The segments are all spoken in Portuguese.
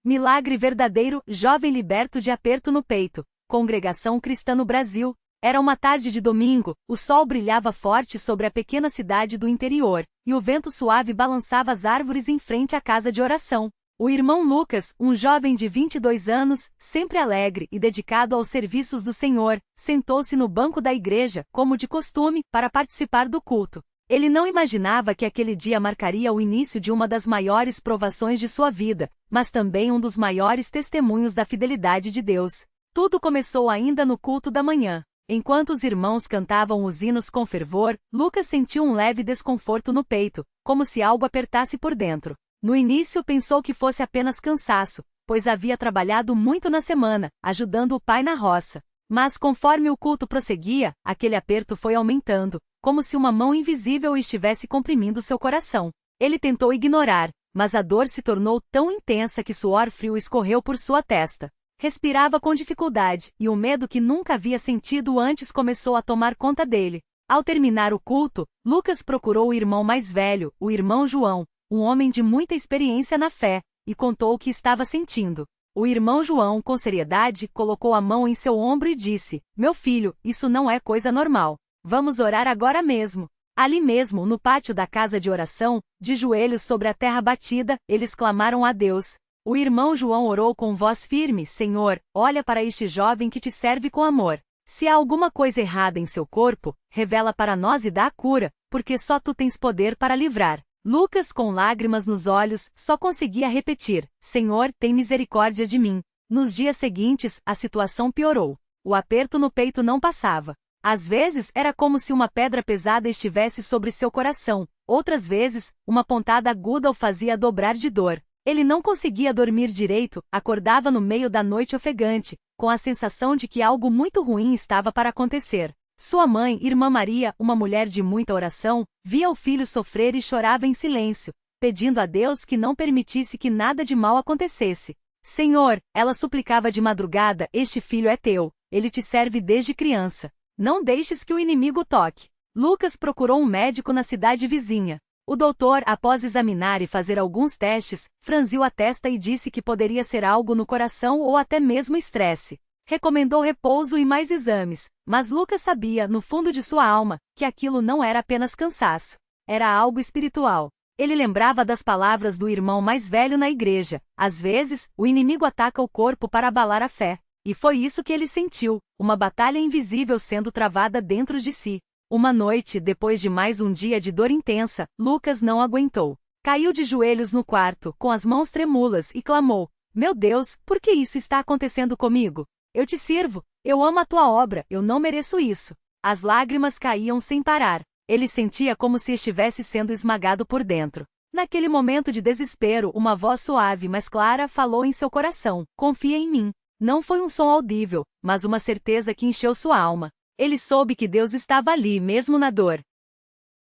Milagre verdadeiro, jovem liberto de aperto no peito. Congregação Cristã no Brasil. Era uma tarde de domingo, o sol brilhava forte sobre a pequena cidade do interior, e o vento suave balançava as árvores em frente à casa de oração. O irmão Lucas, um jovem de 22 anos, sempre alegre e dedicado aos serviços do Senhor, sentou-se no banco da igreja, como de costume, para participar do culto. Ele não imaginava que aquele dia marcaria o início de uma das maiores provações de sua vida, mas também um dos maiores testemunhos da fidelidade de Deus. Tudo começou ainda no culto da manhã. Enquanto os irmãos cantavam os hinos com fervor, Lucas sentiu um leve desconforto no peito, como se algo apertasse por dentro. No início pensou que fosse apenas cansaço, pois havia trabalhado muito na semana, ajudando o pai na roça. Mas conforme o culto prosseguia, aquele aperto foi aumentando, como se uma mão invisível estivesse comprimindo seu coração. Ele tentou ignorar, mas a dor se tornou tão intensa que suor frio escorreu por sua testa. Respirava com dificuldade, e o medo que nunca havia sentido antes começou a tomar conta dele. Ao terminar o culto, Lucas procurou o irmão mais velho, o irmão João, um homem de muita experiência na fé, e contou o que estava sentindo. O irmão João, com seriedade, colocou a mão em seu ombro e disse: "Meu filho, isso não é coisa normal. Vamos orar agora mesmo." Ali mesmo, no pátio da casa de oração, de joelhos sobre a terra batida, eles clamaram a Deus. O irmão João orou com voz firme: "Senhor, olha para este jovem que te serve com amor. Se há alguma coisa errada em seu corpo, revela para nós e dá a cura, porque só tu tens poder para livrar." Lucas, com lágrimas nos olhos, só conseguia repetir: "Senhor, tem misericórdia de mim." Nos dias seguintes, a situação piorou. O aperto no peito não passava. Às vezes, era como se uma pedra pesada estivesse sobre seu coração. Outras vezes, uma pontada aguda o fazia dobrar de dor. Ele não conseguia dormir direito, acordava no meio da noite ofegante, com a sensação de que algo muito ruim estava para acontecer. Sua mãe, Irmã Maria, uma mulher de muita oração, via o filho sofrer e chorava em silêncio, pedindo a Deus que não permitisse que nada de mal acontecesse. "Senhor," ela suplicava de madrugada, "este filho é teu, ele te serve desde criança. Não deixes que o inimigo o toque." Lucas procurou um médico na cidade vizinha. O doutor, após examinar e fazer alguns testes, franziu a testa e disse que poderia ser algo no coração ou até mesmo estresse. Recomendou repouso e mais exames, mas Lucas sabia, no fundo de sua alma, que aquilo não era apenas cansaço. Era algo espiritual. Ele lembrava das palavras do irmão mais velho na igreja: "Às vezes, o inimigo ataca o corpo para abalar a fé." E foi isso que ele sentiu, uma batalha invisível sendo travada dentro de si. Uma noite, depois de mais um dia de dor intensa, Lucas não aguentou. Caiu de joelhos no quarto, com as mãos trêmulas, e clamou: "Meu Deus, por que isso está acontecendo comigo? Eu te sirvo, eu amo a tua obra, eu não mereço isso." As lágrimas caíam sem parar. Ele sentia como se estivesse sendo esmagado por dentro. Naquele momento de desespero, uma voz suave mas clara falou em seu coração: "Confia em mim." Não foi um som audível, mas uma certeza que encheu sua alma. Ele soube que Deus estava ali mesmo na dor.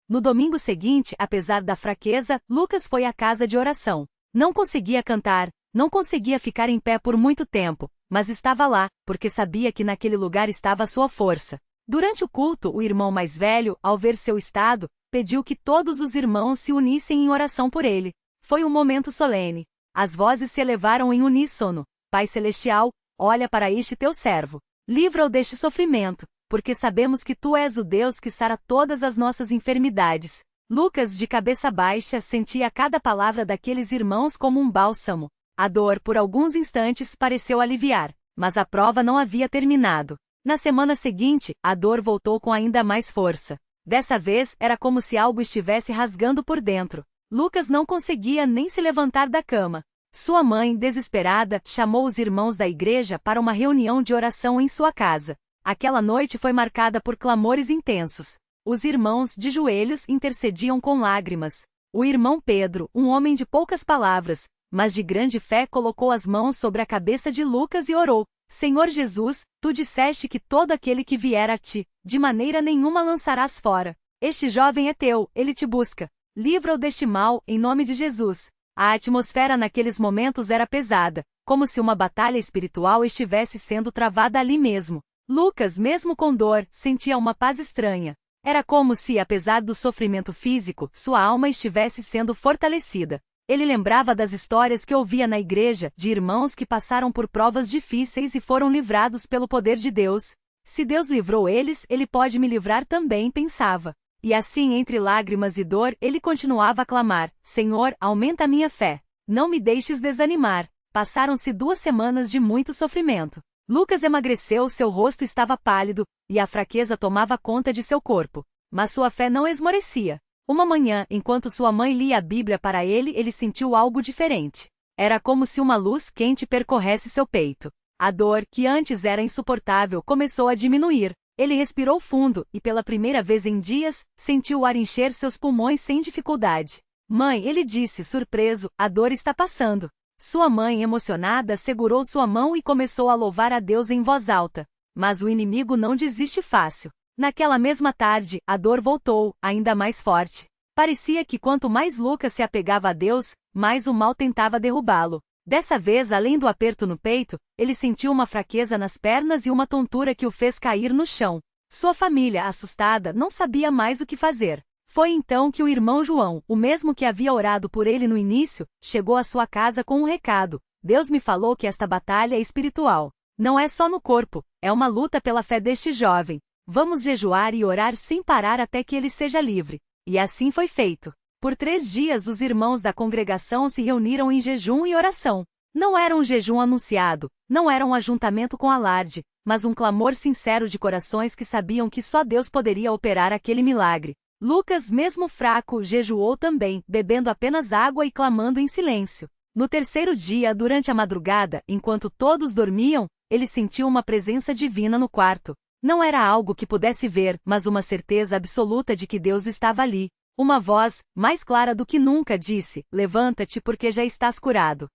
No domingo seguinte, apesar da fraqueza, Lucas foi à casa de oração. Não conseguia cantar, não conseguia ficar em pé por muito tempo, mas estava lá, porque sabia que naquele lugar estava a sua força. Durante o culto, o irmão mais velho, ao ver seu estado, pediu que todos os irmãos se unissem em oração por ele. Foi um momento solene. As vozes se elevaram em uníssono: "Pai Celestial, olha para este teu servo. Livra-o deste sofrimento, porque sabemos que tu és o Deus que sara todas as nossas enfermidades." Lucas, de cabeça baixa, sentia cada palavra daqueles irmãos como um bálsamo. A dor, por alguns instantes, pareceu aliviar, mas a prova não havia terminado. Na semana seguinte, a dor voltou com ainda mais força. Dessa vez, era como se algo estivesse rasgando por dentro. Lucas não conseguia nem se levantar da cama. Sua mãe, desesperada, chamou os irmãos da igreja para uma reunião de oração em sua casa. Aquela noite foi marcada por clamores intensos. Os irmãos, de joelhos, intercediam com lágrimas. O irmão Pedro, um homem de poucas palavras, mas de grande fé, colocou as mãos sobre a cabeça de Lucas e orou: "Senhor Jesus, tu disseste que todo aquele que vier a ti, de maneira nenhuma lançarás fora. Este jovem é teu, ele te busca. Livra-o deste mal, em nome de Jesus." A atmosfera naqueles momentos era pesada, como se uma batalha espiritual estivesse sendo travada ali mesmo. Lucas, mesmo com dor, sentia uma paz estranha. Era como se, apesar do sofrimento físico, sua alma estivesse sendo fortalecida. Ele lembrava das histórias que ouvia na igreja, de irmãos que passaram por provas difíceis e foram livrados pelo poder de Deus. Se Deus livrou eles, Ele pode me livrar também, pensava. E assim, entre lágrimas e dor, ele continuava a clamar: Senhor, aumenta a minha fé. Não me deixes desanimar. Passaram-se 2 semanas de muito sofrimento. Lucas emagreceu, seu rosto estava pálido, e a fraqueza tomava conta de seu corpo. Mas sua fé não esmorecia. Uma manhã, enquanto sua mãe lia a Bíblia para ele, ele sentiu algo diferente. Era como se uma luz quente percorresse seu peito. A dor, que antes era insuportável, começou a diminuir. Ele respirou fundo e, pela primeira vez em dias, sentiu o ar encher seus pulmões sem dificuldade. Mãe, ele disse, surpreso, a dor está passando. Sua mãe, emocionada, segurou sua mão e começou a louvar a Deus em voz alta. Mas o inimigo não desiste fácil. Naquela mesma tarde, a dor voltou, ainda mais forte. Parecia que quanto mais Lucas se apegava a Deus, mais o mal tentava derrubá-lo. Dessa vez, além do aperto no peito, ele sentiu uma fraqueza nas pernas e uma tontura que o fez cair no chão. Sua família, assustada, não sabia mais o que fazer. Foi então que o irmão João, o mesmo que havia orado por ele no início, chegou à sua casa com um recado. Deus me falou que esta batalha é espiritual. Não é só no corpo, é uma luta pela fé deste jovem. Vamos jejuar e orar sem parar até que ele seja livre. E assim foi feito. Por 3 dias os irmãos da congregação se reuniram em jejum e oração. Não era um jejum anunciado, não era um ajuntamento com alarde, mas um clamor sincero de corações que sabiam que só Deus poderia operar aquele milagre. Lucas, mesmo fraco, jejuou também, bebendo apenas água e clamando em silêncio. No 3º dia, durante a madrugada, enquanto todos dormiam, ele sentiu uma presença divina no quarto. Não era algo que pudesse ver, mas uma certeza absoluta de que Deus estava ali. Uma voz, mais clara do que nunca, disse: Levanta-te porque já estás curado.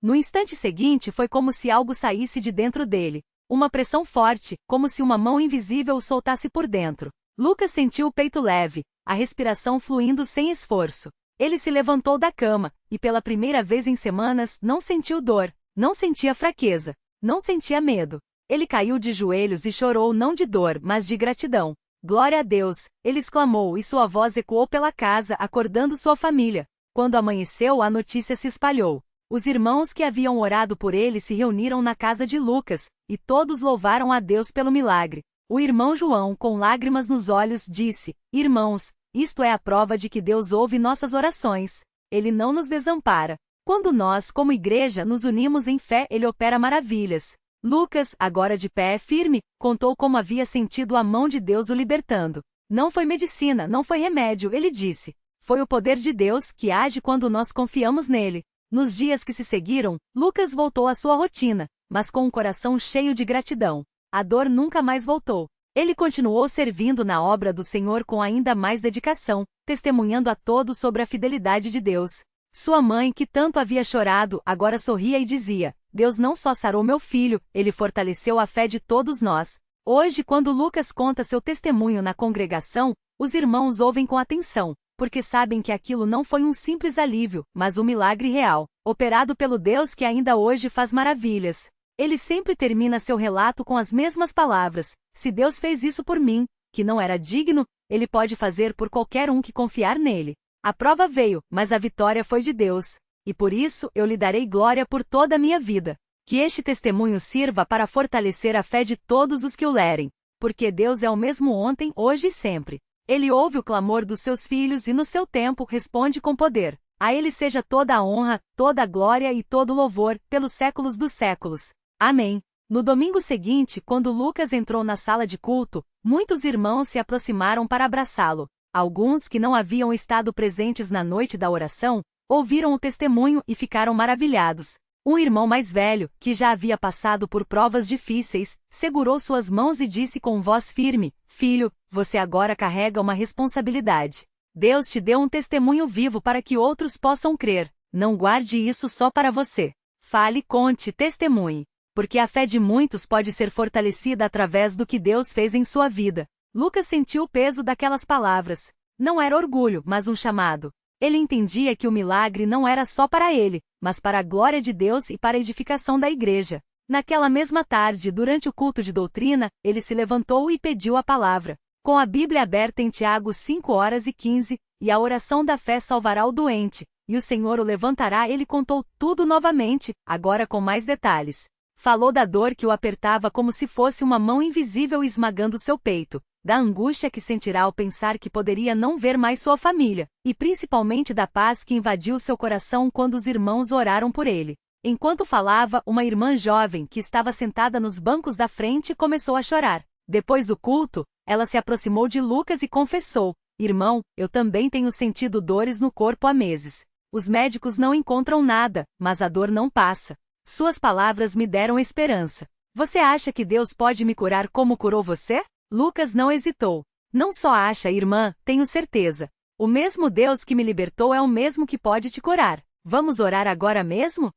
No instante seguinte foi como se algo saísse de dentro dele. Uma pressão forte, como se uma mão invisível o soltasse por dentro. Lucas sentiu o peito leve, a respiração fluindo sem esforço. Ele se levantou da cama, e pela primeira vez em semanas não sentiu dor, não sentia fraqueza, não sentia medo. Ele caiu de joelhos e chorou não de dor, mas de gratidão. Glória a Deus, ele exclamou e sua voz ecoou pela casa, acordando sua família. Quando amanheceu, a notícia se espalhou. Os irmãos que haviam orado por ele se reuniram na casa de Lucas, e todos louvaram a Deus pelo milagre. O irmão João, com lágrimas nos olhos, disse: Irmãos, isto é a prova de que Deus ouve nossas orações. Ele não nos desampara. Quando nós, como igreja, nos unimos em fé, ele opera maravilhas. Lucas, agora de pé firme, contou como havia sentido a mão de Deus o libertando. Não foi medicina, não foi remédio, ele disse. Foi o poder de Deus que age quando nós confiamos nele. Nos dias que se seguiram, Lucas voltou à sua rotina, mas com um coração cheio de gratidão. A dor nunca mais voltou. Ele continuou servindo na obra do Senhor com ainda mais dedicação, testemunhando a todos sobre a fidelidade de Deus. Sua mãe, que tanto havia chorado, agora sorria e dizia: Deus não só sarou meu filho, ele fortaleceu a fé de todos nós. Hoje, quando Lucas conta seu testemunho na congregação, os irmãos ouvem com atenção, porque sabem que aquilo não foi um simples alívio, mas um milagre real, operado pelo Deus que ainda hoje faz maravilhas. Ele sempre termina seu relato com as mesmas palavras: se Deus fez isso por mim, que não era digno, ele pode fazer por qualquer um que confiar nele. A prova veio, mas a vitória foi de Deus. E por isso eu lhe darei glória por toda a minha vida. Que este testemunho sirva para fortalecer a fé de todos os que o lerem. Porque Deus é o mesmo ontem, hoje e sempre. Ele ouve o clamor dos seus filhos e no seu tempo responde com poder. A ele seja toda a honra, toda a glória e todo o louvor, pelos séculos dos séculos. Amém. No domingo seguinte, quando Lucas entrou na sala de culto, muitos irmãos se aproximaram para abraçá-lo. Alguns que não haviam estado presentes na noite da oração, ouviram o testemunho e ficaram maravilhados. Um irmão mais velho, que já havia passado por provas difíceis, segurou suas mãos e disse com voz firme: Filho, você agora carrega uma responsabilidade. Deus te deu um testemunho vivo para que outros possam crer. Não guarde isso só para você. Fale, conte, testemunhe. Porque a fé de muitos pode ser fortalecida através do que Deus fez em sua vida. Lucas sentiu o peso daquelas palavras. Não era orgulho, mas um chamado. Ele entendia que o milagre não era só para ele, mas para a glória de Deus e para a edificação da igreja. Naquela mesma tarde, durante o culto de doutrina, ele se levantou e pediu a palavra. Com a Bíblia aberta em Tiago 5:15, e a oração da fé salvará o doente, e o Senhor o levantará. Ele contou tudo novamente, agora com mais detalhes. Falou da dor que o apertava como se fosse uma mão invisível esmagando seu peito, da angústia que sentirá ao pensar que poderia não ver mais sua família, e principalmente da paz que invadiu seu coração quando os irmãos oraram por ele. Enquanto falava, uma irmã jovem que estava sentada nos bancos da frente começou a chorar. Depois do culto, ela se aproximou de Lucas e confessou: "Irmão, eu também tenho sentido dores no corpo há meses. Os médicos não encontram nada, mas a dor não passa. Suas palavras me deram esperança. Você acha que Deus pode me curar como curou você?" Lucas não hesitou. "Não só acha, irmã, tenho certeza. O mesmo Deus que me libertou é o mesmo que pode te curar. Vamos orar agora mesmo?"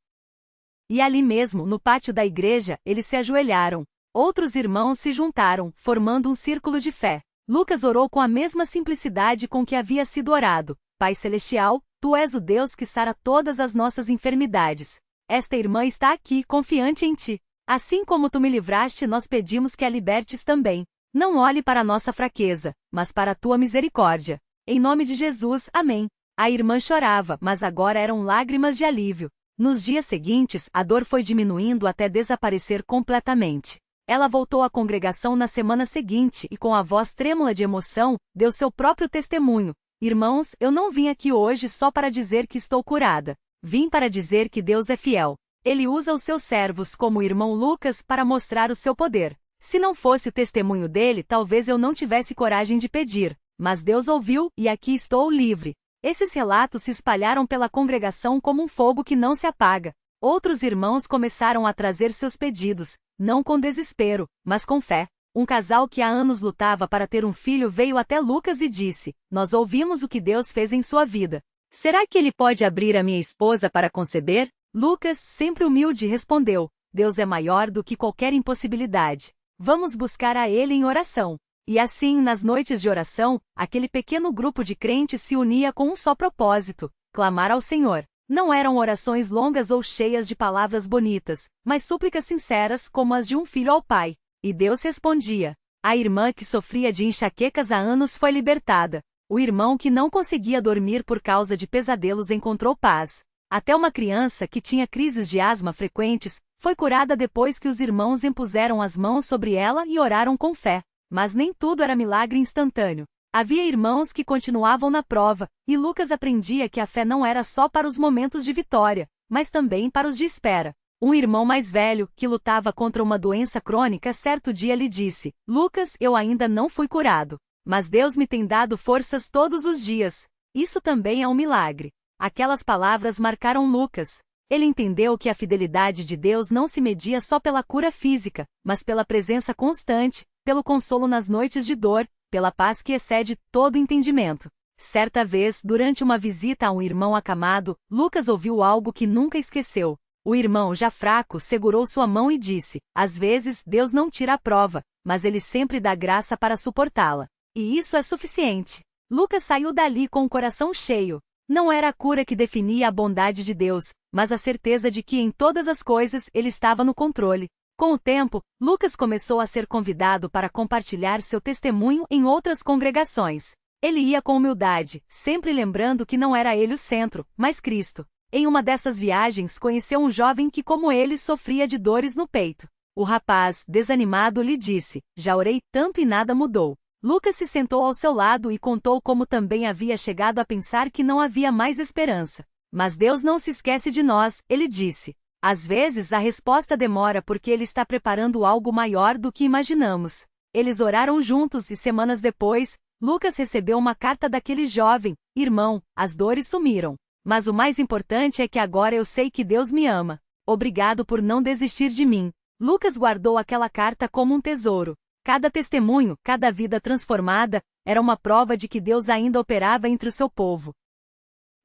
E ali mesmo, no pátio da igreja, eles se ajoelharam. Outros irmãos se juntaram, formando um círculo de fé. Lucas orou com a mesma simplicidade com que havia sido orado: "Pai Celestial, Tu és o Deus que sara todas as nossas enfermidades. Esta irmã está aqui, confiante em Ti. Assim como Tu me livraste, nós pedimos que a libertes também. Não olhe para a nossa fraqueza, mas para a Tua misericórdia. Em nome de Jesus, amém." A irmã chorava, mas agora eram lágrimas de alívio. Nos dias seguintes, a dor foi diminuindo até desaparecer completamente. Ela voltou à congregação na semana seguinte e, com a voz trêmula de emoção, deu seu próprio testemunho: "Irmãos, eu não vim aqui hoje só para dizer que estou curada. Vim para dizer que Deus é fiel. Ele usa os seus servos como o irmão Lucas para mostrar o seu poder. Se não fosse o testemunho dele, talvez eu não tivesse coragem de pedir. Mas Deus ouviu, e aqui estou livre." Esses relatos se espalharam pela congregação como um fogo que não se apaga. Outros irmãos começaram a trazer seus pedidos, não com desespero, mas com fé. Um casal que há anos lutava para ter um filho veio até Lucas e disse: "Nós ouvimos o que Deus fez em sua vida. Será que Ele pode abrir a minha esposa para conceber?" Lucas, sempre humilde, respondeu: "Deus é maior do que qualquer impossibilidade. Vamos buscar a Ele em oração." E assim, nas noites de oração, aquele pequeno grupo de crentes se unia com um só propósito: clamar ao Senhor. Não eram orações longas ou cheias de palavras bonitas, mas súplicas sinceras como as de um filho ao pai. E Deus respondia. A irmã que sofria de enxaquecas há anos foi libertada. O irmão que não conseguia dormir por causa de pesadelos encontrou paz. Até uma criança que tinha crises de asma frequentes foi curada depois que os irmãos impuseram as mãos sobre ela e oraram com fé. Mas nem tudo era milagre instantâneo. Havia irmãos que continuavam na prova, e Lucas aprendia que a fé não era só para os momentos de vitória, mas também para os de espera. Um irmão mais velho, que lutava contra uma doença crônica, certo dia lhe disse: "Lucas, eu ainda não fui curado, mas Deus me tem dado forças todos os dias. Isso também é um milagre." Aquelas palavras marcaram Lucas. Ele entendeu que a fidelidade de Deus não se media só pela cura física, mas pela presença constante, pelo consolo nas noites de dor, pela paz que excede todo entendimento. Certa vez, durante uma visita a um irmão acamado, Lucas ouviu algo que nunca esqueceu. O irmão, já fraco, segurou sua mão e disse: "Às vezes, Deus não tira a prova, mas Ele sempre dá graça para suportá-la. E isso é suficiente." Lucas saiu dali com o coração cheio. Não era a cura que definia a bondade de Deus, mas a certeza de que em todas as coisas Ele estava no controle. Com o tempo, Lucas começou a ser convidado para compartilhar seu testemunho em outras congregações. Ele ia com humildade, sempre lembrando que não era ele o centro, mas Cristo. Em uma dessas viagens conheceu um jovem que, como ele, sofria de dores no peito. O rapaz, desanimado, lhe disse: "Já orei tanto e nada mudou." Lucas se sentou ao seu lado e contou como também havia chegado a pensar que não havia mais esperança. "Mas Deus não se esquece de nós", ele disse. "Às vezes a resposta demora porque Ele está preparando algo maior do que imaginamos." Eles oraram juntos e semanas depois, Lucas recebeu uma carta daquele jovem: "Irmão, as dores sumiram. Mas o mais importante é que agora eu sei que Deus me ama. Obrigado por não desistir de mim." Lucas guardou aquela carta como um tesouro. Cada testemunho, cada vida transformada, era uma prova de que Deus ainda operava entre o seu povo.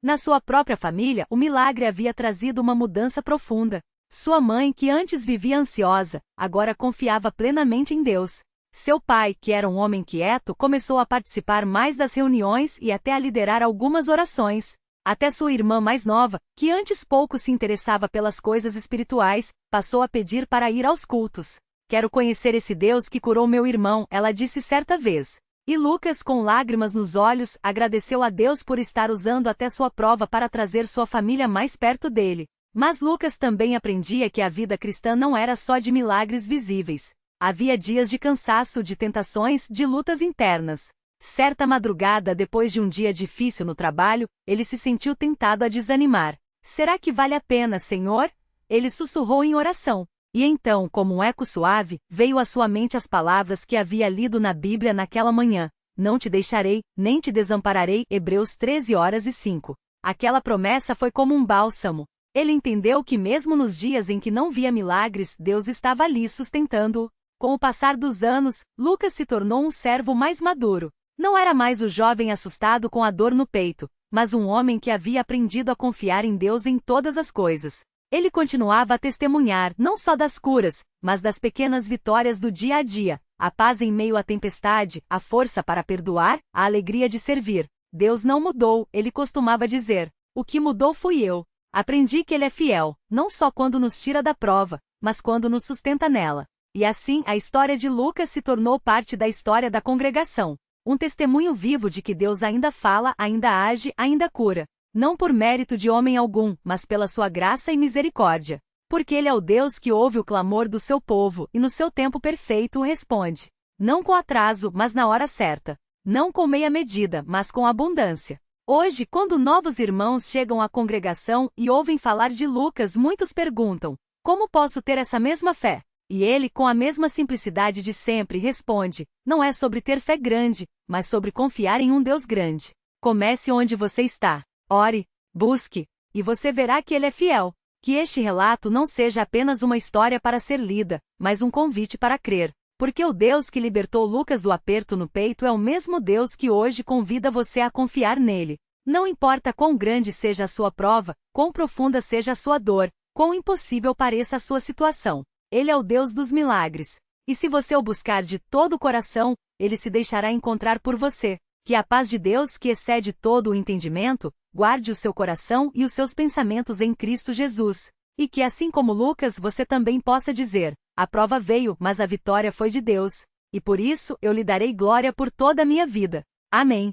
Na sua própria família, o milagre havia trazido uma mudança profunda. Sua mãe, que antes vivia ansiosa, agora confiava plenamente em Deus. Seu pai, que era um homem quieto, começou a participar mais das reuniões e até a liderar algumas orações. Até sua irmã mais nova, que antes pouco se interessava pelas coisas espirituais, passou a pedir para ir aos cultos. "Quero conhecer esse Deus que curou meu irmão", ela disse certa vez. E Lucas, com lágrimas nos olhos, agradeceu a Deus por estar usando até sua prova para trazer sua família mais perto dele. Mas Lucas também aprendia que a vida cristã não era só de milagres visíveis. Havia dias de cansaço, de tentações, de lutas internas. Certa madrugada, depois de um dia difícil no trabalho, ele se sentiu tentado a desanimar. Será que vale a pena, Senhor? Ele sussurrou em oração. E então, como um eco suave, veio à sua mente as palavras que havia lido na Bíblia naquela manhã. Não te deixarei, nem te desampararei. Hebreus 13:05. Aquela promessa foi como um bálsamo. Ele entendeu que mesmo nos dias em que não via milagres, Deus estava ali sustentando-o. Com o passar dos anos, Lucas se tornou um servo mais maduro. Não era mais o jovem assustado com a dor no peito, mas um homem que havia aprendido a confiar em Deus em todas as coisas. Ele continuava a testemunhar não só das curas, mas das pequenas vitórias do dia a dia, a paz em meio à tempestade, a força para perdoar, a alegria de servir. Deus não mudou, ele costumava dizer. O que mudou fui eu. Aprendi que ele é fiel, não só quando nos tira da prova, mas quando nos sustenta nela. E assim, a história de Lucas se tornou parte da história da congregação. Um testemunho vivo de que Deus ainda fala, ainda age, ainda cura. Não por mérito de homem algum, mas pela sua graça e misericórdia. Porque Ele é o Deus que ouve o clamor do seu povo e no seu tempo perfeito o responde. Não com atraso, mas na hora certa. Não com meia medida, mas com abundância. Hoje, quando novos irmãos chegam à congregação e ouvem falar de Lucas, muitos perguntam: como posso ter essa mesma fé? E ele, com a mesma simplicidade de sempre, responde: não é sobre ter fé grande, mas sobre confiar em um Deus grande. Comece onde você está. Ore, busque, e você verá que ele é fiel. Que este relato não seja apenas uma história para ser lida, mas um convite para crer. Porque o Deus que libertou Lucas do aperto no peito é o mesmo Deus que hoje convida você a confiar nele. Não importa quão grande seja a sua prova, quão profunda seja a sua dor, quão impossível pareça a sua situação. Ele é o Deus dos milagres. E se você o buscar de todo o coração, ele se deixará encontrar por você. Que a paz de Deus, que excede todo o entendimento, guarde o seu coração e os seus pensamentos em Cristo Jesus. E que assim como Lucas você também possa dizer: a prova veio, mas a vitória foi de Deus. E por isso eu lhe darei glória por toda a minha vida. Amém.